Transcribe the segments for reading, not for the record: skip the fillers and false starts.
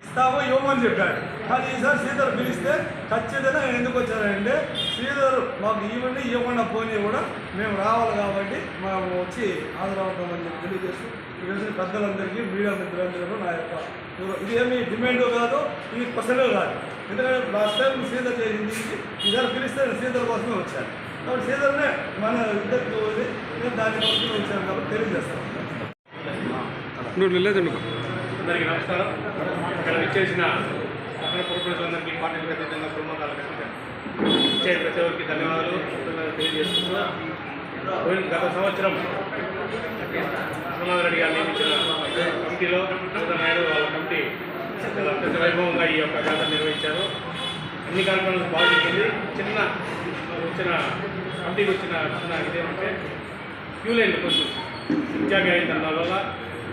ఇస్తామో ఇవ్వమని చెప్పాడు. కానీ ఈసారి శ్రీధర్ పిలిస్తే ఖచ్చితంగా నేను ఎందుకు వచ్చానంటే శ్రీధర్ మాకు ఇవ్వండి ఇవ్వకుండా పోనీ కూడా మేము రావాలి కాబట్టి మేము వచ్చి హాజరవుతామని చెప్పి తెలియజేస్తూ ఈరోజు పెద్దలందరికీ మీడియా మిత్రులందరూ నా యొక్క ఇదేమి డిమాండ్ కాదు, ఇది క్వశ్చన్ కాదు. ఎందుకంటే లాస్ట్ టైం శ్రీధర్ చేసింది ఈసారి పిలిస్తే నేను శ్రీధర్ కోసమే వచ్చాను కాబట్టి శ్రీధర్నే మన ఇద్దరికి పోయి నేను దానికోసమే వచ్చాను కాబట్టి తెలియజేస్తాను. అందరికీ నమస్కారం. ఇక్కడ విచ్చేసిన పట్టణ పురప్రజలందరికీ పార్టీలకు అతీతంగా కుటుంబాలకు ఇచ్చే ప్రతి ఒక్కరికి ధన్యవాదాలు తెలియజేస్తూ గత సంవత్సరం హనుమాన్ రెడ్డి గారు నియమించిన కమిటీలో నాయుడు వాళ్ళ కమిటీ అత్యంత వైభవంగా ఈ యొక్క జాతర నిర్వహించారు. అన్ని కార్యక్రమాలకు బాగా జరిగింది. చిన్న వచ్చిన కమిటీకి వచ్చిన ఇదేమంటే క్యూ లైన్లు కొంచెం విద్యాగా అయిన దానివల్ల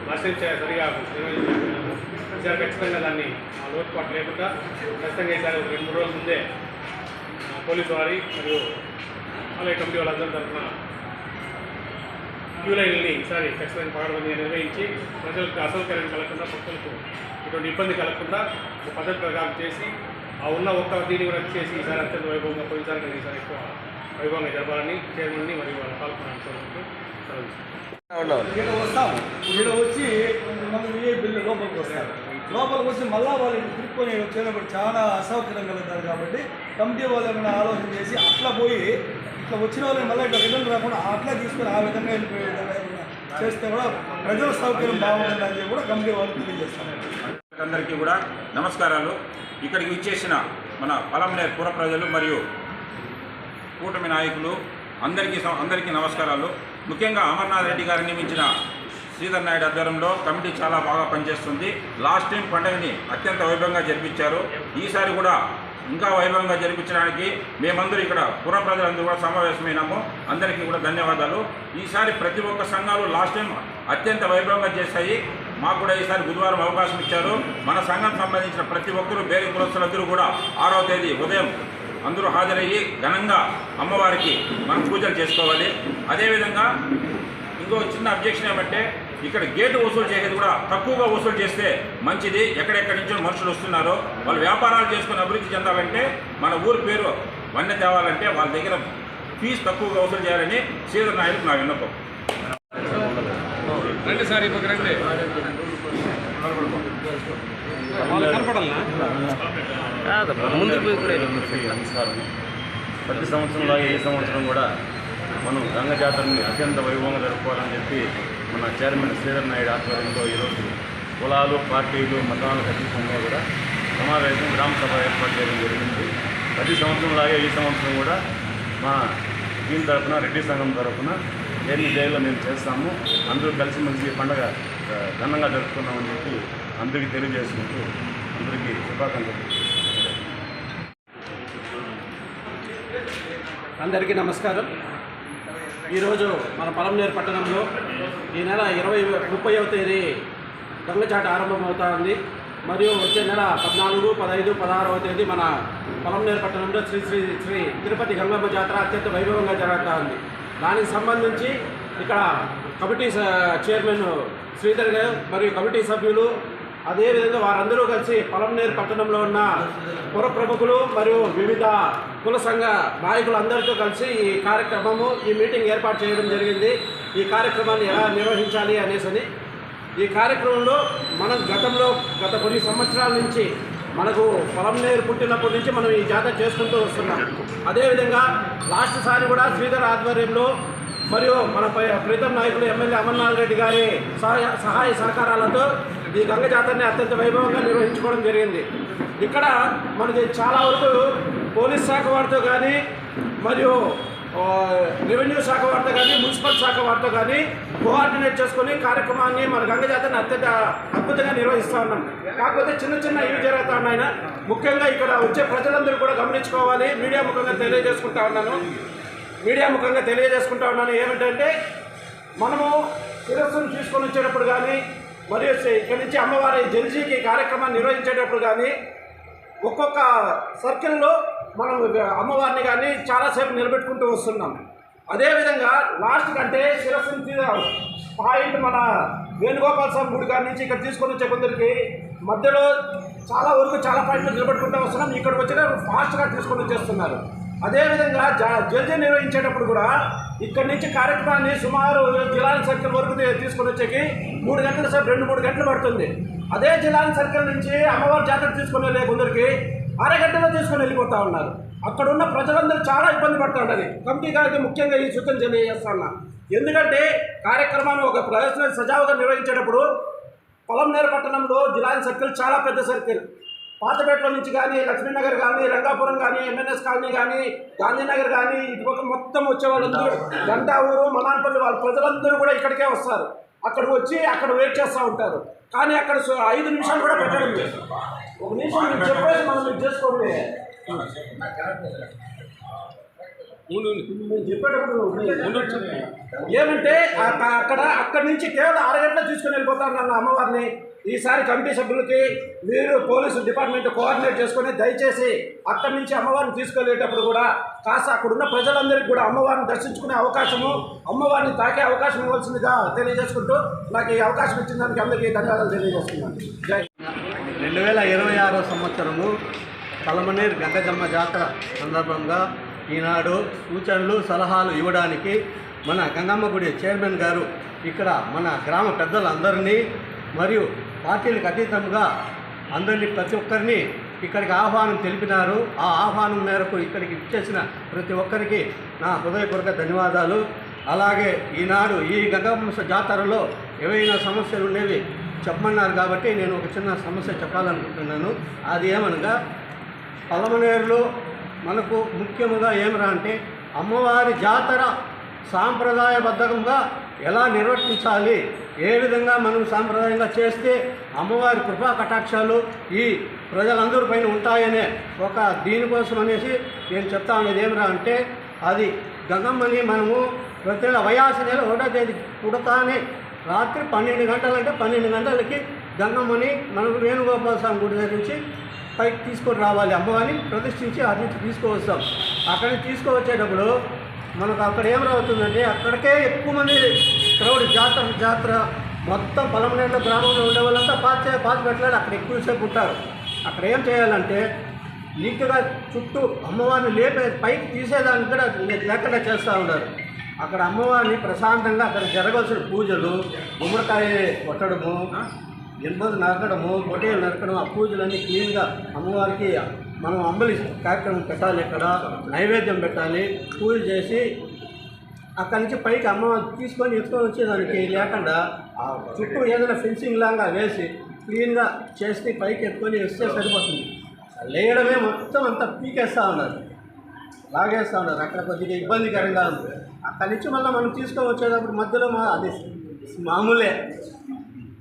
లాస్ట్ టైం సరిగా నిర్వహించలేకపోయినాము. ఈసారి ఖచ్చితంగా దాన్ని లోటుపాటు లేకుండా ఖచ్చితంగా ఈసారి 2-3 రోజుల ముందే పోలీసు వారి మరియు ఆలయ కమిటీ వాళ్ళందరి తరఫున క్యూ లైన్లని ఈసారి ఖచ్చితంగా పగడబందీగా నిర్వహించి ప్రజలకు అసౌకర్యం కలగకుండా భక్తులకు ఇటువంటి ఇబ్బంది కలగకుండా ఒక పద్ధతి ప్రకారం చేసి ఆ ఉన్న ఒక్క దీన్ని కూడా చేసి ఈసారి అత్యంత వైభవంగా పోయినసారి కానీ ఈసారి ఎక్కువ వైభవంగా జరపాలని చైర్మన్ని మరియు వాళ్ళ పాల్గొనాలని ఇక్కడ వస్తాము. ఇక్కడ వచ్చి కొంతమంది బిల్లు లోపలికి వస్తారు. లోపలికి వచ్చి మళ్ళా వాళ్ళు తిరుక్కొని వచ్చేటప్పుడు చాలా అసౌకర్యం కలుగుతారు కాబట్టి కమిటీ వాళ్ళు ఏమైనా ఆలోచన చేసి అట్లా పోయి ఇట్లా వచ్చిన వాళ్ళని మళ్ళీ ఇట్లా రిటర్న్ రాకుండా అట్లా తీసుకొని ఆ విధంగా వెళ్ళిపోయే విధంగా చేస్తే కూడా ప్రజల సౌకర్యం బాగుంటుందని చెప్పి కూడా కమిటీ వాళ్ళు తెలియజేస్తారు. అందరికీ కూడా నమస్కారాలు. ఇక్కడికి విచ్చేసిన మన పలంనేరు పుర ప్రజలు మరియు కూటమి నాయకులు అందరికీ నమస్కారాలు. ముఖ్యంగా అమర్నాథ్ రెడ్డి గారు నియమించిన శ్రీధర్ నాయుడు ఆధ్వర్యంలో కమిటీ చాలా బాగా పనిచేస్తుంది. లాస్ట్ టైం పండుగని అత్యంత వైభవంగా జరిపించారు. ఈసారి కూడా ఇంకా వైభవంగా జరిపించడానికి మేమందరూ ఇక్కడ పుర ప్రజలందరూ కూడా సమావేశమైనాము. అందరికీ కూడా ధన్యవాదాలు. ఈసారి ప్రతి ఒక్క సంఘాలు లాస్ట్ టైం అత్యంత వైభవంగా చేశాయి. మాకు కూడా ఈసారి బుధవారం అవకాశం ఇచ్చారు. మన సంఘం సంబంధించిన ప్రతి ఒక్కరూ బేరీ కులస్తులందరూ కూడా 6వ తేదీ ఉదయం అందరూ హాజరయ్యి ఘనంగా అమ్మవారికి మనం పూజలు చేసుకోవాలి. అదేవిధంగా ఇంకో చిన్న అబ్జెక్షన్ ఏమంటే ఇక్కడ గేటు వసూలు చేసేది కూడా తక్కువగా వసూలు చేస్తే మంచిది. ఎక్కడెక్కడి నుంచో మనుషులు వస్తున్నారో వాళ్ళు వ్యాపారాలు చేసుకుని అభివృద్ధి చెందాలంటే మన ఊరి పేరు వన్నె తేవాలంటే వాళ్ళ దగ్గర ఫీజు తక్కువగా వసూలు చేయాలని శ్రీధర్ నాయుడుకు నా విన్నపం. రండి సార్, ఇప్పుడు రండి. నమస్కారం. ప్రతి సంవత్సరంలాగే ఈ సంవత్సరం కూడా మనం గంగ జాతరని అత్యంత వైభవంగా జరుపుకోవాలని చెప్పి మన చైర్మన్ శ్రీధర్ నాయుడు ఆధ్వర్యంలో ఈరోజు కులాలు, పార్టీలు, మతాలకు అతీతంగా కూడా సమావేశం గ్రామ సభ ఏర్పాటు చేయడం జరిగింది. ప్రతి సంవత్సరంలాగే ఈ సంవత్సరం కూడా మా దీని తరఫున రెడ్డి సంఘం తరఫున ఎన్ని జైల్లో మేము చేస్తాము. అందరూ కలిసిమెలిసి పండుగ ఘనంగా జరుపుకున్నామని చెప్పి అందరికీ తెలియజేసుకుంటూ అందరికీ శుభాకాంక్షలు. అందరికీ నమస్కారం. ఈరోజు మన పలంనేరు పట్టణంలో ఈ నెల 30వ తేదీ గంగచాట ఆరంభమవుతా ఉంది. మరియు వచ్చే నెల 14, 15, 16వ తేదీ మన పలంనేరు పట్టణంలో శ్రీ శ్రీ శ్రీ తిరుపతి గంగమ్మ జాతర అత్యంత వైభవంగా జరుగుతూ ఉంది. దానికి సంబంధించి ఇక్కడ కమిటీ చైర్మన్ శ్రీధర్ గారు మరియు కమిటీ సభ్యులు అదేవిధంగా వారందరూ కలిసి పలంనేరు పట్టణంలో ఉన్న పుర ప్రముఖులు మరియు వివిధ కుల సంఘ నాయకులందరితో కలిసి ఈ కార్యక్రమము ఈ మీటింగ్ ఏర్పాటు చేయడం జరిగింది. ఈ కార్యక్రమాన్ని ఎలా నిర్వహించాలి అనేసి ఈ కార్యక్రమంలో మనం గత కొన్ని సంవత్సరాల నుంచి మనకు పలంనేరు పుట్టినప్పటి నుంచి మనం ఈ జాతర చేసుకుంటూ వస్తున్నాం. అదేవిధంగా లాస్ట్ సారి కూడా శ్రీధర్ ఆధ్వర్యంలో మరియు మన ప్రీతం నాయకులు ఎమ్మెల్యే అమర్నాథ్ రెడ్డి గారి సహాయ సహకారాలతో ఈ గంగ జాతరని అత్యంత వైభవంగా నిర్వహించుకోవడం జరిగింది. ఇక్కడ మనకి చాలా వరకు పోలీస్ శాఖ వారితో కానీ మరియు రెవెన్యూ శాఖ వారితో కానీ మున్సిపల్ శాఖ వారితో కానీ కోఆర్డినేట్ చేసుకుని కార్యక్రమాన్ని మన గంగ జాతరని అత్యంత అద్భుతంగా నిర్వహిస్తూ ఉన్నాం. కాకపోతే చిన్న చిన్న ఇవి జరుగుతూ ఉన్నాయి. ముఖ్యంగా ఇక్కడ వచ్చే ప్రజలందరూ కూడా గమనించుకోవాలి. మీడియా ముఖంగా తెలియజేసుకుంటా ఉన్నాను ఏమిటంటే మనము శిరస్సును తీసుకొని వచ్చేటప్పుడు కానీ మరియు ఇక్కడి నుంచి అమ్మవారి జల్జీకి కార్యక్రమాన్ని నిర్వహించేటప్పుడు కానీ ఒక్కొక్క సర్కిల్లో మనం అమ్మవారిని కానీ చాలాసేపు నిలబెట్టుకుంటూ వస్తున్నాం. అదేవిధంగా లాస్ట్ కంటే శిరస్సు పాయింట్ మన వేణుగోపాల స్వామి గుడి గారి నుంచి ఇక్కడ తీసుకొని వచ్చే కొందరికి మధ్యలో చాలా వరకు చాలా పాయింట్లు నిలబెట్టుకుంటూ వస్తున్నాం. ఇక్కడికి వచ్చిన ఫాస్ట్గా తీసుకొని వచ్చేస్తున్నారు. అదేవిధంగా జల్దీ నిర్వహించేటప్పుడు కూడా ఇక్కడి నుంచి కార్యక్రమాన్ని సుమారు జిల్లాల సర్కిల్ వరకు తీసుకొని వచ్చేకి 3 గంటల సేపు 2-3 గంటలు పడుతుంది. అదే జిల్లాల సర్కిల్ నుంచి అమ్మవారి జాతర తీసుకొని వెళ్ళే కొందరికి అరగంటలో తీసుకొని వెళ్ళిపోతూ ఉన్నారు. అక్కడ ఉన్న ప్రజలందరూ చాలా ఇబ్బంది పడుతూ ఉంటారు. కమిటీ గారికి ముఖ్యంగా ఈ సూచన తెలియజేస్తున్నా. ఎందుకంటే కార్యక్రమాన్ని ఒక ప్రదర్శన సజావుగా నిర్వహించేటప్పుడు పొలంనేరు పట్టణంలో జిల్లా సర్కిల్ చాలా పెద్ద సర్కిల్. పాతపేటలో నుంచి కానీ లక్ష్మీనగర్ కానీ రంగాపురం కానీ ఎంఎన్ఎస్ కాలనీ కానీ గాంధీనగర్ కానీ ఇటుపక్క మొత్తం వచ్చే వాళ్ళందరూ గంటా ఊరు మనాన్పల్లి వాళ్ళ ప్రజలందరూ కూడా ఇక్కడికే వస్తారు. అక్కడికి వచ్చి అక్కడ వెయిట్ చేస్తూ ఉంటారు. కానీ అక్కడ 5 నిమిషాలు కూడా పెట్టడం లేదు. 1 నిమిషం మీకు చెప్పేసి మనం మీకు చేసుకోండి. చెప్పేటప్పుడు ఏమంటే అక్కడి నుంచి కేవలం 6 గంటలు తీసుకుని వెళ్ళిపోతాను నన్ను అమ్మవారిని. ఈసారి కమిటీ సభ్యులకి మీరు పోలీసు డిపార్ట్మెంట్ కోఆర్డినేట్ చేసుకొని దయచేసి అక్కడి నుంచి అమ్మవారిని తీసుకెళ్ళేటప్పుడు కూడా కాస్త అక్కడున్న ప్రజలందరికీ కూడా అమ్మవారిని దర్శించుకునే అవకాశము, అమ్మవారిని తాకే అవకాశం ఇవ్వాల్సిందిగా తెలియజేసుకుంటూ నాకు ఈ అవకాశం ఇచ్చిన దానికి అందరికీ ధన్యవాదాలు తెలియజేస్తున్నాను. జై 2026 సంవత్సరము పలమనేరు గంగజమ్మ జాతర సందర్భంగా ఈనాడు సూచనలు సలహాలు ఇవ్వడానికి మన గంగమ్మ గుడి చైర్మన్ గారు ఇక్కడ మన గ్రామ పెద్దలందరినీ మరియు పార్టీలకు అతీతంగా అందరినీ ప్రతి ఒక్కరిని ఇక్కడికి ఆహ్వానం తెలిపినారు. ఆ ఆహ్వానం మేరకు ఇక్కడికి ఇచ్చేసిన ప్రతి ఒక్కరికి నా హృదయపూర్వక ధన్యవాదాలు. అలాగే ఈనాడు ఈ గంగమ్మ జాతరలో ఏవైనా సమస్యలు ఉండేవి చెప్పమన్నారు కాబట్టి నేను ఒక చిన్న సమస్య చెప్పాలనుకుంటున్నాను. అది ఏమనగా పలమనేరులో మనకు ముఖ్యముగా ఏమరా అంటే అమ్మవారి జాతర సాంప్రదాయబద్ధంగా ఎలా నిర్వర్తించాలి, ఏ విధంగా మనం సాంప్రదాయంగా చేస్తే అమ్మవారి కృపా కటాక్షాలు ఈ ప్రజలందరి పైన ఉంటాయనే ఒక దీనికోసం అనేసి నేను చెప్తా ఉన్నది ఏమరా అంటే అది గంగమ్మని మనము ప్రతి నెల వయాస నెల 1వ తేదీ పుడతానే రాత్రి 12 గంటలంటే 12 గంటలకి గంగమ్మని మనం వేణుగోపాల స్వామి గుడి దగ్గర నుంచి పైకి తీసుకొని రావాలి. అమ్మవారిని ప్రతిష్ఠించి అది నుంచి తీసుకువస్తాం. అక్కడికి తీసుకువచ్చేటప్పుడు మనకు అక్కడ ఏం రావుతుందంటే అక్కడికే ఎక్కువ మంది క్రౌడ్ జాతర మొత్తం పలమనేరులో గ్రామంలో ఉండే వాళ్ళంతా పాత పెట్టలేదు. అక్కడ ఎక్కువసేపు ఉంటారు. అక్కడ ఏం చేయాలంటే నీట్గా చుట్టూ అమ్మవారిని పైకి తీసేదానికి కూడా లేకుండా చేస్తూ ఉన్నారు. అక్కడ అమ్మవారిని ప్రశాంతంగా అక్కడ జరగాల్సిన పూజలు, గుమ్మడికాయ కొట్టడము, ఎనబది నరకడము, బొటేలు నరకడం, ఆ పూజలన్నీ క్లీన్గా అమ్మవారికి మనం అంబలి కార్యక్రమం పెట్టాలి. ఇక్కడ నైవేద్యం పెట్టాలి, పూజ చేసి అక్కడి నుంచి పైకి అమ్మవారిని తీసుకొని ఎత్తుకొని వచ్చేదానికి లేకుండా ఆ చుట్టూ ఏదైనా ఫెన్సింగ్ లాగా వేసి క్లీన్గా చేసి పైకి ఎత్తుకొని వస్తే సరిపోతుంది. లేయడమే మొత్తం అంతా పీకేస్తూ ఉన్నారు, లాగేస్తూ ఉన్నారు. అక్కడ కొద్దిగా ఇబ్బందికరంగా ఉంది. అక్కడి నుంచి మళ్ళీ మనం తీసుకొని వచ్చేటప్పుడు మధ్యలో అది మామూలే,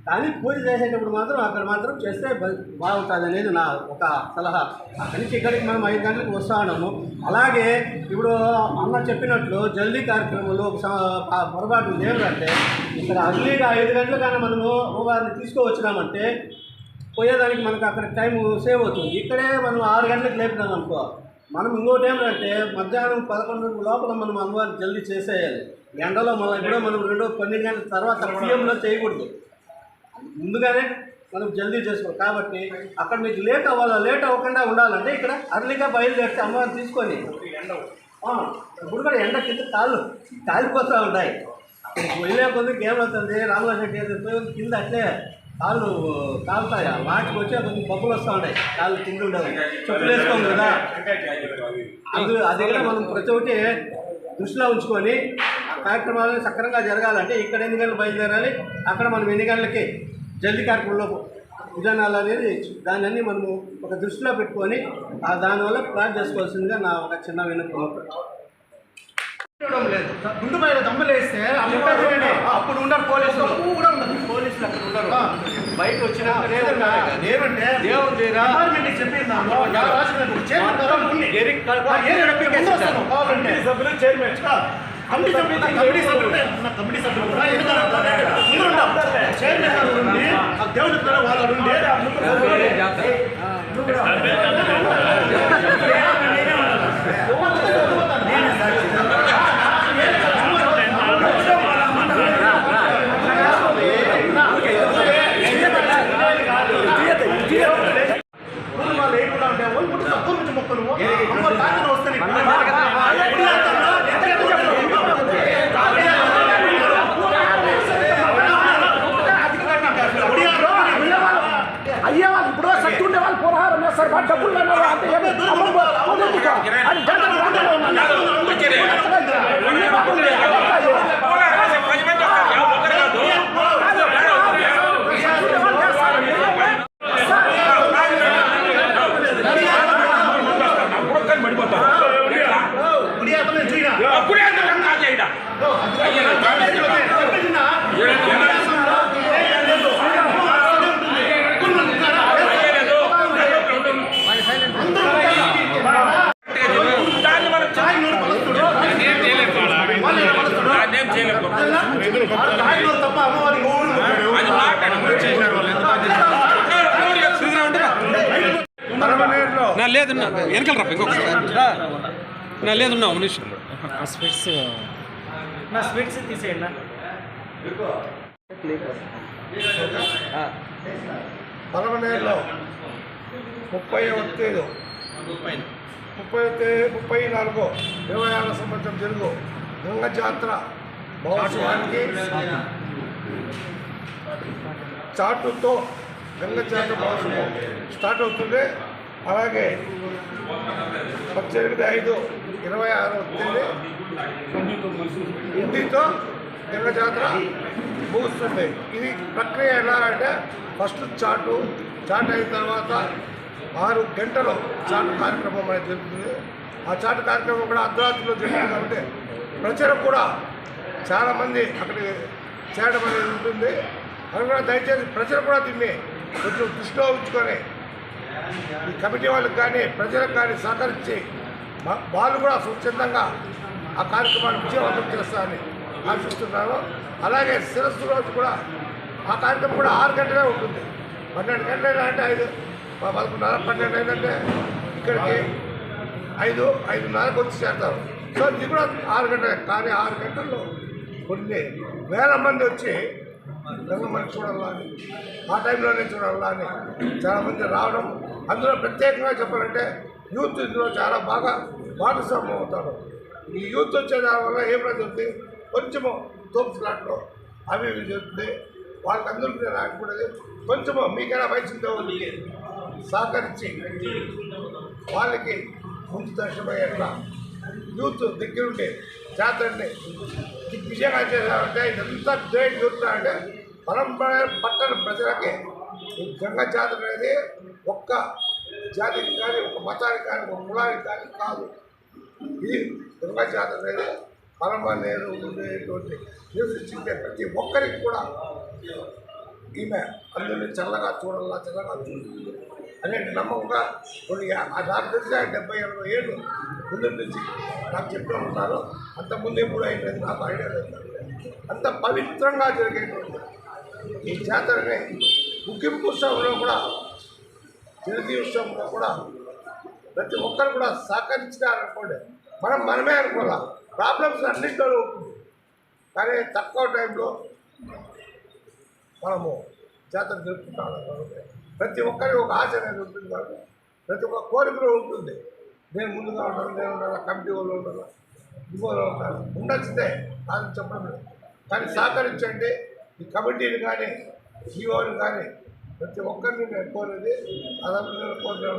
కానీ పూజ చేసేటప్పుడు మాత్రం అక్కడ మాత్రం చేస్తే బాగుంటుంది అనేది నా ఒక సలహా. అక్కడి నుంచి ఇక్కడికి మనం 5 గంటలకు వస్తూ ఉన్నాము. అలాగే ఇప్పుడు అన్న చెప్పినట్లు జల్దీ కార్యక్రమంలో పొరపాటు ఏమిటంటే ఇక్కడ అర్లీగా 5 గంటలు కానీ మనము వారిని తీసుకువచ్చినామంటే పోయేదానికి మనకు అక్కడ టైం సేవ్ అవుతుంది. ఇక్కడే మనం 6 గంటలకు లేపినాం అనుకో, మనం ఇంకోటి ఏమిటంటే మధ్యాహ్నం 11 లోపల మనం అమ్మవారిని జల్దీ చేసేయాలి. ఎండలో మళ్ళీ కూడా మనం 12 గంటల తర్వాత పిఎంలో చేయకూడదు, ముందుగానే మనం జల్దీ చేసుకోవాలి. కాబట్టి అక్కడ మీకు లేట్ అవ్వకుండా ఉండాలంటే ఇక్కడ అర్లీగా బయలుదేరితే అమ్మవారిని తీసుకొని ఇప్పుడు కూడా ఎండ కింద కాలిపోతూ ఉంటాయి. అక్కడికి వెళ్ళే కొద్దికి ఏమవుతుంది, రామరాజు రెడ్డి కింద అట్లే కాళ్ళు కాలుతాయి. వాటికి వచ్చే కొంచెం బొబ్బులు వస్తూ ఉంటాయి, కాళ్ళు కింద ఉండవు, చెప్పులు వేసుకోం కదా. అది కూడా మనం ప్రతి ఒక్కటి దృష్టిలో ఉంచుకొని ఆ కార్యక్రమాలను సక్రమంగా జరగాలంటే ఇక్కడ ఎన్ని గంటలు బయలుదేరాలి, అక్కడ మనం ఎన్ని గంటలకి జల్దీ కార్యక్రమంలో విధానాలు అనేది దాన్ని అన్నీ మనము ఒక దృష్టిలో పెట్టుకొని దానివల్ల ప్లాన్ చేసుకోవాల్సిందిగా నా ఒక చిన్న విన్నపం. లేదు గుండు పైన దమ్మలేస్తే అప్పుడు ఉండరు పోలీసులు కూడా ఉండదు. పోలీసులు అక్కడ ఉండరు, బయట వచ్చినా ఏమంటే దేవుడు చైర్మన్ కమిటీ సభ్యులు కూడా దేవుడి వాళ్ళు అయ్యే వాళ్ళు ఇప్పుడు శక్తి ఉండే వాళ్ళు పోరాహారం చేస్తారు వాటి డబ్బులు నా లేదున్నా వెనకాల రా ఇంకొకసారి నా లేదున్నా ఒక నిమిషం స్వీట్స్ తీసేయండి పలమనేరులో 34 26 సంవత్సరం జరుగు గంగ జాతర మహోత్సవానికి చాటుతో గంగ జాతర మహోత్సవం స్టార్ట్ అవుతుంది. అలాగే 18/5/26 తేదీ ఇంటితో గంగ జాతర ముగుస్తుంది. ఇది ప్రక్రియ ఎలా అంటే ఫస్ట్ చాట్ అయిన తర్వాత 6 గంటలు చాటు కార్యక్రమం అనేది జరుగుతుంది. ఆ చాటు కార్యక్రమం కూడా అర్ధరాత్రిలో జరుగుతుంది కాబట్టి ప్రజలకు కూడా చాలామంది అక్కడికి చేయడం అనేది ఉంటుంది. అది కూడా దయచేసి ప్రజలు కూడా దీన్ని కొంచెం దృష్టిలో ఉంచుకొని ఈ కమిటీ వాళ్ళకి కానీ ప్రజలకు కానీ సహకరించి వాళ్ళు కూడా స్వచ్ఛందంగా ఆ కార్యక్రమాన్ని విజయవంతం చేస్తారని ఆశిస్తున్నాను. అలాగే శిరస్సు రోజు కూడా ఆ కార్యక్రమం కూడా 6 గంటలే ఉంటుంది. 12 గంటలు అంటే 11:30 12 అయిందంటే ఇక్కడికి 5:30కు వచ్చి చేస్తారు. సో ఇది కూడా 6 గంటలే. కానీ 6 గంటల్లో కొన్ని వేల మంది వచ్చి గంగమ్మని చూడాలని ఆ టైంలోనే చూడాలని చాలామంది రావడం, అందులో ప్రత్యేకంగా చెప్పాలంటే యూత్ ఇందులో చాలా బాగా భాగస్వామ్యం అవుతారు. ఈ యూత్ వచ్చే దానివల్ల ఏమైనా జరుగుతుంది, కొంచెము తోపు ఫ్లాట్లో అవి ఇవి జరుగుతుంది. వాళ్ళకందరికీ నేను ఆడుకునేది కొంచెము మీకైనా వయసు వాళ్ళకి సహకరించి వాళ్ళకి ముందు దర్శనమయ్యేట్లా యూత్ దగ్గరుండి జాతరని విజయంగా చేశారంటే ఇదంతా గ్రేట్ యూత్ అంటే పట్టణ ప్రజలకి ఈ గంగా జాతర అనేది ఒక్క జాతికి కానీ ఒక మతానికి కానీ ఒక కులానికి కానీ కాదు. ఇది గంగా జాతర అనేది పరమనేరు ఉండేటువంటి నివసించే ప్రతి ఒక్కరికి కూడా ఈమె అందరినీ చల్లగా చూడాలా చల్లగా చూడాలి అనే నమ్మకంగా కొన్ని నాకు తెలిసి 70-80 ఏళ్ళు ముందు నుంచి నాకు చెప్తూ ఉన్నారు. అంతకుముందు ఎప్పుడు అయిపోయింది నాకు ఐడియా లేదు. అంత పవిత్రంగా జరిగేటువంటి ఈ జాతరని ముగింపు ఉత్సవంలో కూడా జనతీ ఉత్సవంలో కూడా ప్రతి ఒక్కరు కూడా సహకరించినారనుకోండి మనమే అనుకోవాలి. ప్రాబ్లమ్స్ అన్నింటిలో ఉంటుంది కానీ తక్కువ టైంలో మనము జాతర జరుపుకుంటాం కాబట్టి ప్రతి ఒక్కరికి ఒక ఆశ అనేది ఉంటుంది కాబట్టి ప్రతి ఒక్క కోరికలో ఉంటుంది. నేను ముందుగా ఉండాలి, నేను ఉండాలి, కమిటీ వాళ్ళు ఉండాలి, ఇంకోలో ఉండాలి, ఉండొచ్చిందే కాదని చెప్పడం లేదు. కానీ సహకరించండి. ఈ కమిటీని కానీ ఈఓని కానీ ప్రతి ఒక్కరిని నేను కోరేది అదనంగా కోరడం.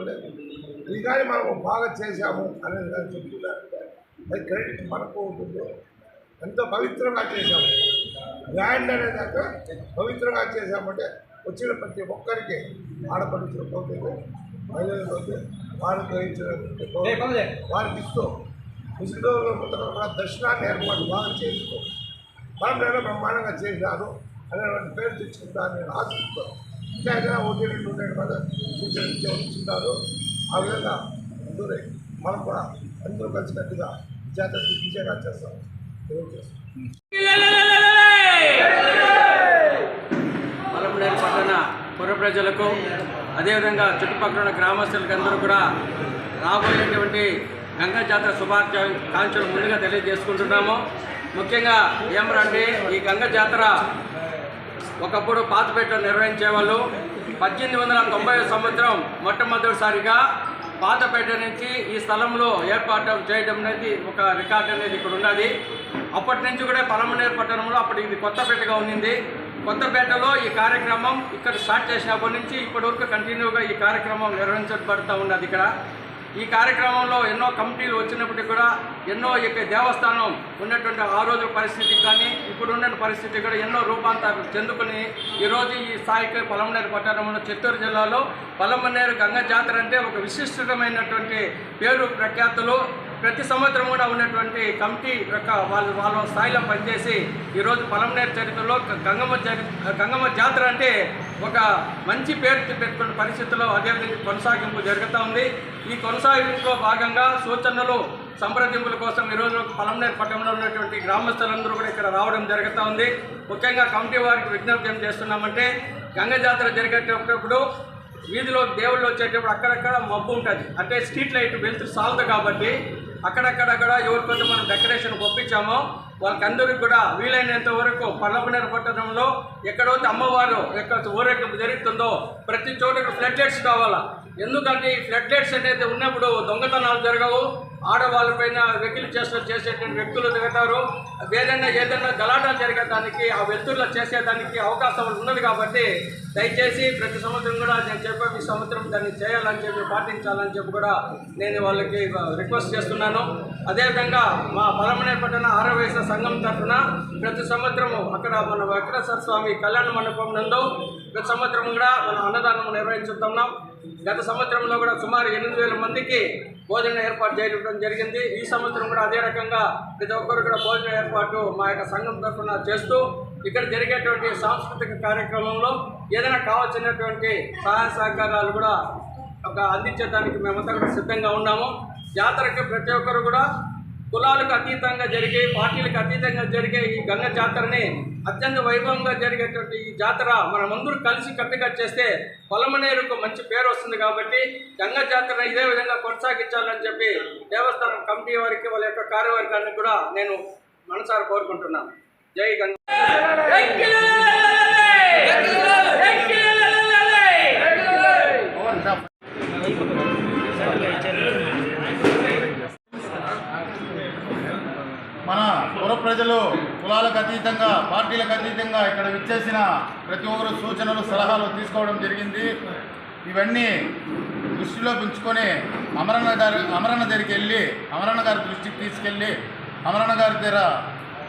ఇది కానీ మనం బాగా చేశాము అనేది కానీ చెప్తున్నారంటే అది క్రెడిట్ మనకు ఉంటుంది. ఎంతో పవిత్రంగా చేశాము. గ్రాండ్ అనేది అంటే పవిత్రంగా చేశామంటే వచ్చిన ప్రతి ఒక్కరికి ఆడపడుచులు పోతుంది, మహిళలు పోతే వారికి గ్రహించిన వారికి ఇస్తూ ముస్లింల ముందు కూడా దర్శనాన్ని ఏర్పాటు బాగా చేసుకో మనం నేను బ్రహ్మాండంగా చేశాను అనేటువంటి పేరు తెచ్చుకుంటాను నేను ఆశిస్తాను. ఇంకా ఏదైనా 1-2 ఉండేది కదా సూచనలు ఆ విధంగా అందరూ మనం కూడా అందరూ కలిసినట్టుగా జాతర విజయంగా చేస్తాం. పలమనేరు పట్టణ పుర ప్రజలకు అదేవిధంగా చుట్టుపక్కల ఉన్న గ్రామస్తులకు అందరూ కూడా రాబోయేటువంటి గంగా జాతర శుభాకాంక్షలు ముందుగా తెలియజేసుకుంటున్నాము. ముఖ్యంగా ఏమరంటే ఈ గంగా జాతర ఒకప్పుడు పాతపేటలో నిర్వహించేవాళ్ళు. 1890 సంవత్సరం మొట్టమొదటిసారిగా పాతపేట నుంచి ఈ స్థలంలో ఏర్పాటు చేయడం అనేది ఒక రికార్డ్ అనేది ఇక్కడ ఉన్నది. అప్పటి నుంచి కూడా పలమనేరు పట్టణంలో అప్పటి ఇది కొత్తపేటగా ఉన్నింది. కొత్తపేటలో ఈ కార్యక్రమం ఇక్కడ స్టార్ట్ చేసినప్పటి నుంచి ఇప్పటి వరకు కంటిన్యూగా ఈ కార్యక్రమం నిర్వహించబడుతూ ఉన్నది. ఇక్కడ ఈ కార్యక్రమంలో ఎన్నో కమిటీలు వచ్చినప్పటికీ కూడా ఎన్నో ఇక దేవస్థానం ఉన్నటువంటి ఆ రోజు పరిస్థితి కానీ ఇప్పుడున్న పరిస్థితి కూడా ఎన్నో రూపాంతరం చెందుకుని ఈరోజు ఈ స్థాయికి పలమనేరు పట్టణంలో చిత్తూరు జిల్లాలో పలమనేరు గంగ జాతర అంటే ఒక విశిష్టమైనటువంటి పేరు ప్రఖ్యాతులు ప్రతి సంవత్సరం కూడా ఉన్నటువంటి కమిటీ యొక్క వాళ్ళ స్థాయిలో పనిచేసి ఈరోజు పలమనేరు చరిత్రలో గంగమ్మ జాతర అంటే ఒక మంచి పేరు పెట్టుకున్న పరిస్థితుల్లో అదేవిధంగా కొనసాగింపు జరుగుతూ ఉంది. ఈ కొనసాగింపులో భాగంగా సూచనలు సంప్రదింపుల కోసం ఈరోజు పలమనేరు పట్టణంలో ఉన్నటువంటి గ్రామస్తులందరూ కూడా ఇక్కడ రావడం జరుగుతూ ఉంది. ముఖ్యంగా కమిటీ వారికి విజ్ఞప్తి ఏం చేస్తున్నామంటే గంగ జాతర జరిగేటప్పుడు వీధిలో దేవుళ్ళు వచ్చేటప్పుడు అక్కడక్కడ మబ్బు ఉంటుంది, అంటే స్ట్రీట్ లైట్ వెళ్తూ సాలదు కాబట్టి అక్కడక్కడ కూడా ఎవరికొంత మనం డెకరేషన్ పంపించామో వాళ్ళకందరికీ కూడా వీలైనంత వరకు పలమనేరు పట్టణంలో ఎక్కడైతే అమ్మవారు ఎక్కడ ఊరేగింపు జరుగుతుందో ప్రతి చోట ఫ్లడ్ లైట్స్ కావాలా. ఎందుకంటే ఈ ఫ్లడ్ లైట్స్ అనేది ఉన్నప్పుడు దొంగతనాలు జరగవు, ఆడవాళ్ళపైన వెకిలి చేసేటువంటి వ్యక్తులు దిగుతారు, ఏదైనా గలాటాలు జరిగేదానికి ఆ వ్యక్తుల్లో చేసేదానికి అవకాశం ఉన్నది. కాబట్టి దయచేసి ప్రతి సంవత్సరం కూడా నేను చెప్పే ఈ సంవత్సరం దాన్ని చేయాలని చెప్పి పాటించాలని చెప్పి కూడా నేను వాళ్ళకి రిక్వెస్ట్ చేస్తున్నాను. అదేవిధంగా మా పలమనేరు పట్టణ ఆరవేశ సంఘం తరఫున ప్రతి సంవత్సరము అక్కడ మన వెంకటేశ్వర స్వామి కళ్యాణ మండపం నందు ప్రతి సంవత్సరం కూడా మనం అన్నదానం నిర్వహించుతున్నాం. గత సంవత్సరంలో కూడా సుమారు 8,000 మందికి భోజనం ఏర్పాటు చేయడం జరిగింది. ఈ సంవత్సరం కూడా అదే రకంగా ప్రతి ఒక్కరు కూడా భోజన ఏర్పాటు మా యొక్క సంఘం తరఫున చేస్తూ ఇక్కడ జరిగేటువంటి సాంస్కృతిక కార్యక్రమంలో ఏదైనా కావాల్సినటువంటి సహాయ సహకారాలు కూడా అందించడానికి మేమంతా కూడా సిద్ధంగా ఉన్నాము. జాతరకి ప్రతి ఒక్కరు కూడా కులాలకు అతీతంగా జరిగే, పార్టీలకు అతీతంగా జరిగే ఈ గంగ జాతరని అత్యంత వైభవంగా జరిగేటువంటి ఈ జాతర మనమందరూ కలిసి కట్టుగా చేస్తే పలమనేరుకు మంచి పేరు వస్తుంది. కాబట్టి గంగ జాతర ఇదే విధంగా కొనసాగించాలని చెప్పి దేవస్థానం కమిటీ వారికి వాళ్ళ యొక్క కార్యవర్గాన్ని కూడా నేను మనసారా కోరుకుంటున్నాను. జై గంగ. మన పుర ప్రజలు కులాలకు అతీతంగా, పార్టీలకు అతీతంగా ఇక్కడ విచ్చేసిన ప్రతి ఒక్కరు సూచనలు సలహాలు తీసుకోవడం జరిగింది. ఇవన్నీ దృష్టిలో ఉంచుకొని అమరన్న దగ్గరికి వెళ్ళి అమరన్న గారి దృష్టికి తీసుకెళ్ళి అమరన్న గారి దగ్గర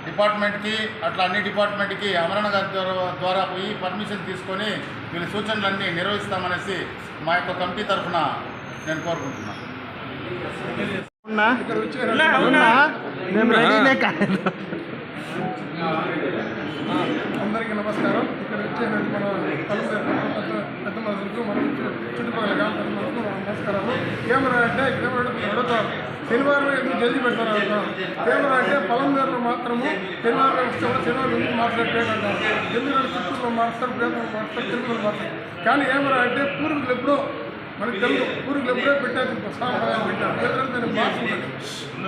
డిపార్ట్మెంట్కి అట్లా అన్ని డిపార్ట్మెంట్కి అమరన్న గారి ద్వారా పోయి పర్మిషన్ తీసుకొని వీళ్ళ సూచనలన్నీ నిర్వహిస్తామనేసి మా యొక్క కమిటీ తరఫున నేను కోరుకుంటున్నాను. అందరికీ నమస్కారం. ఇక్కడ వచ్చేటువంటి మన పెద్ద మనుషులకు మన చుట్టుపక్కల గ్రామ పెద్ద మనుషులకు నమస్కారాలు. ఏమన్నా అంటే అడుగుతారు శనివారం ఎందుకు జల్దీ పెడతారు అడుగుతారు. ఏమన్నా అంటే పలమనేరులో మాత్రము శనివారం వస్తాము, శనివారం ఎందుకు మార్చారు పేరు అంటారు, ఎందుకంటే చిత్తూరులో మార్చారు, ప్రేమలో మార్చారు, తెలుగులో మార్చారు. కానీ ఏమన్నా అంటే పూర్వీకులు ఎప్పుడో మనకి తెలుగు పూర్వీకులు ఎప్పుడో పెట్టారు, సాంప్రదాయం పెట్టారు. ఎందుకంటే మార్చుకుంటారు.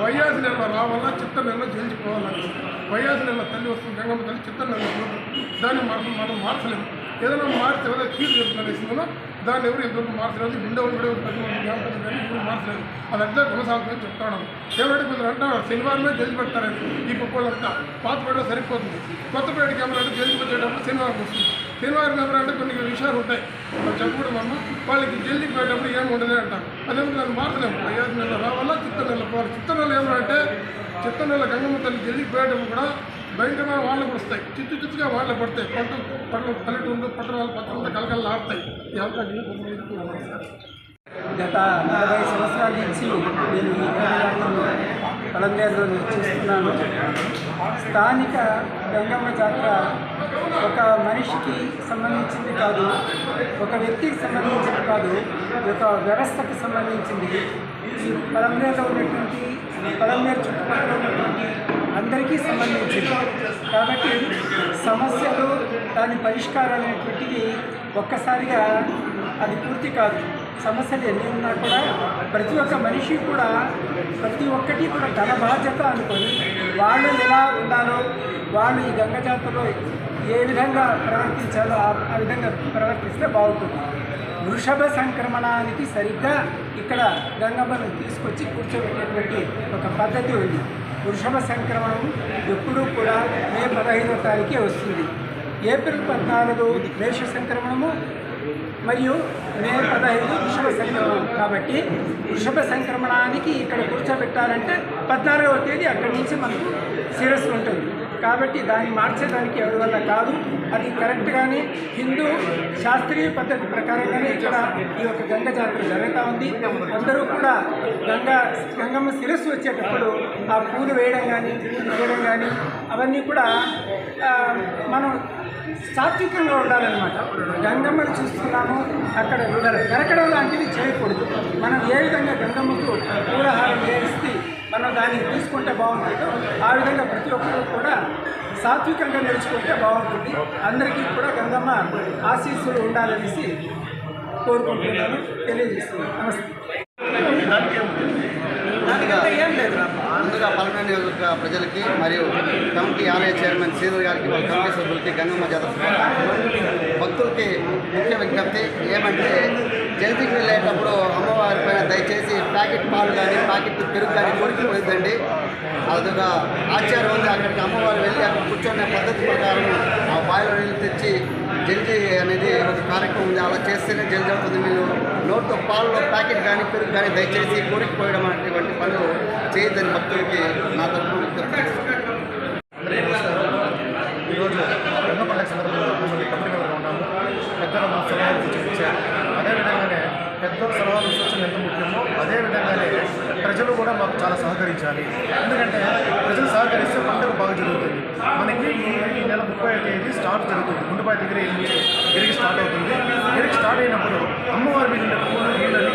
వైయాసి నెల రావాలా, చిత్తూరు నెలలో జయించుకోవాలని. వైయాసి నెల తల్లి వస్తుంది, గంగమ్మ తల్లి చిత్తూరు నెలలో దాన్ని మనం మార్చలేము. ఏదైనా మార్చి ఏదైనా కీడు జరుగుతుందో దాన్ని ఎవరు ఎంతవరకు మార్చలేదు. ఉండేవాళ్ళు కూడా గ్రామపంచాయతీ కానీ ఇప్పుడు మార్చలేదు. అది అట్లా కొనసాగుతుందని చెప్తాను. ఏమంటే కొందరు అంటారు శనివారమే జల్ది పెడతారని. ఈ కుప్పలంతా పాతపేట సరిపోతుంది. కొత్తపేటకి ఏమన్నా జల్ది పెట్టేటప్పుడు శనివారం వస్తుంది. శనివారం ఏమన్నా కొన్ని విషయాలు ఉంటాయి వాళ్ళు చెప్పకూడదు. మనం వాళ్ళకి జల్దీకి పోయేటప్పుడు ఏమి ఉండదు అంటారు. అదేమో దాన్ని మార్చలేము. వైయాసి నెల రావాలా, చిత్తూరు నెల పోవాలి. చిత్తూరు నెల ఏమంటే చిత్తూరు నెల గంగమ్మ తల్లి జల్దీకి పోయేటప్పుడు కూడా భయంకరమైన వాళ్ళకు వస్తాయి, చిచ్చుగా వాళ్ళే పడతాయి. పల్లెటూళ్ళు పట్టణాలు పట్టణంలో కలకల్లా ఆడతాయి. ఈ అవకాశం గత 40 సంవత్సరాల నుంచి నేను ఈ గంగజాతరలో పలమనేరులో నివసిస్తున్నాను. స్థానిక గంగమ్మ జాతర ఒక మనిషికి సంబంధించింది కాదు, ఒక వ్యక్తికి సంబంధించింది కాదు, ఒక వ్యవస్థకు సంబంధించింది. ఈ పలమనేరులో ఉన్నటువంటి పలమనేరు చుట్టుపక్కల ఉన్నటువంటి అందరికీ సంబంధించింది. కాబట్టి సమస్యలు దాని పరిష్కారం అనేటువంటివి ఒక్కసారిగా అది పూర్తి కాదు. సమస్యలు ఎన్ని ఉన్నా కూడా ప్రతి ఒక్క మనిషి కూడా ప్రతి ఒక్కటి కూడా తన బాధ్యత అనుకొని వాళ్ళు ఎలా ఉండాలో, వాళ్ళు ఈ గంగ జాతరలో ఏ విధంగా ప్రవర్తించాలో ఆ విధంగా ప్రవర్తిస్తే బాగుంటుంది. వృషభ సంక్రమణానికి సరిగ్గా ఇక్కడ గంగమ్మను తీసుకొచ్చి కూర్చోబెట్టేటువంటి ఒక పద్ధతి ఉంది. వృషభ సంక్రమణం ఎప్పుడూ కూడా మే 15వ తారీఖే వస్తుంది. ఏప్రిల్ 14 మేష సంక్రమణము మరియు మే 15 వృషభ సంక్రమణం. కాబట్టి వృషభ సంక్రమణానికి ఇక్కడ కూర్చోబెట్టాలంటే 14వ తేదీ అక్కడి నుంచి మనకు శిరస్సు ఉంటుంది. కాబట్టి దాన్ని మార్చేదానికి ఎవరి వల్ల కాదు. అది కరెక్ట్గానే హిందూ శాస్త్రీయ పద్ధతి ప్రకారంగానే ఇక్కడ ఈ యొక్క గంగ జాతర జరుగుతూ ఉంది. అందరూ కూడా గంగమ్మ శిరస్సు వచ్చేటప్పుడు ఆ పూలు వేయడం కానీ వేయడం కానీ అవన్నీ కూడా మనం సాత్వికంగా ఉండాలన్నమాట. గంగమ్మను చూస్తున్నాము, అక్కడ నరకడం లాంటివి చేయకూడదు. మనం ఏ విధంగా గంగమ్మకు పూలహారం చేస్తే మనం దాన్ని తీసుకుంటే బాగుంటుందో ఆ విధంగా ప్రతి ఒక్కరూ కూడా సాత్వికంగా నడుచుకుంటే బాగుంటుంది. అందరికీ కూడా గంగమ్మ ఆశీస్సులు ఉండాలనేసి కోరుకుంటున్నాను, తెలియజేస్తున్నాను. నమస్తే. ముందుగా పలమనేరు నియోజకవర్గ ప్రజలకి మరియు కమిటీ ఆలయ చైర్మన్ శ్రీధర్ గారికి వాళ్ళ కమిటీ సభ్యులకి గంగమ్మ జాతర భక్తులకి ముఖ్య విజ్ఞప్తి ఏమంటే జల్దీకి వెళ్ళేటప్పుడు అమ్మవారి పైన దయచేసి ప్యాకెట్ పాలు కానీ ప్యాకెట్ పెరుగు కానీ కోరికపోయిందండి. అదొక ఆచారం ఉంది. అక్కడికి అమ్మవారు వెళ్ళి అక్కడ కూర్చొనే పద్ధతి ప్రకారం ఆ బాయిలో నీళ్ళు తెచ్చి జల్దీ అనేది ఒక కార్యక్రమం ఉంది. అలా చేస్తేనే జల్దీ అవుతుంది. మీరు నోట్తో పాలలో ప్యాకెట్ కానీ పెరుగు కానీ దయచేసి కోరికపోయడం అనేటువంటి పనులు చేయొద్దని భక్తులకి నా తరఫున విజ్ఞప్తి చేస్తున్నాను. ఈరోజు ఎన్నో పండుగ సందర్భంలో మమ్మల్ని కమిటీ మెంబర్గా ఉన్నాము. పెద్దలు మా సలహాలు సూచించారు. అదేవిధంగానే పెద్దల సలహాలు సూచనలు ఎంత ముఖ్యమో అదేవిధంగానే ప్రజలు కూడా మాకు చాలా సహకరించాలి. ఎందుకంటే ప్రజలు సహకరిస్తే పండుగ బాగా జరుగుతుంది. మనకి ఈ నెల 30వ తేదీ స్టార్ట్ జరుగుతుంది. గుండుపాయ దగ్గర నుంచి గిరికి స్టార్ట్ అవుతుంది. గిరికి స్టార్ట్ అయినప్పుడు అమ్మవారి మీద పూలు నీళ్ళని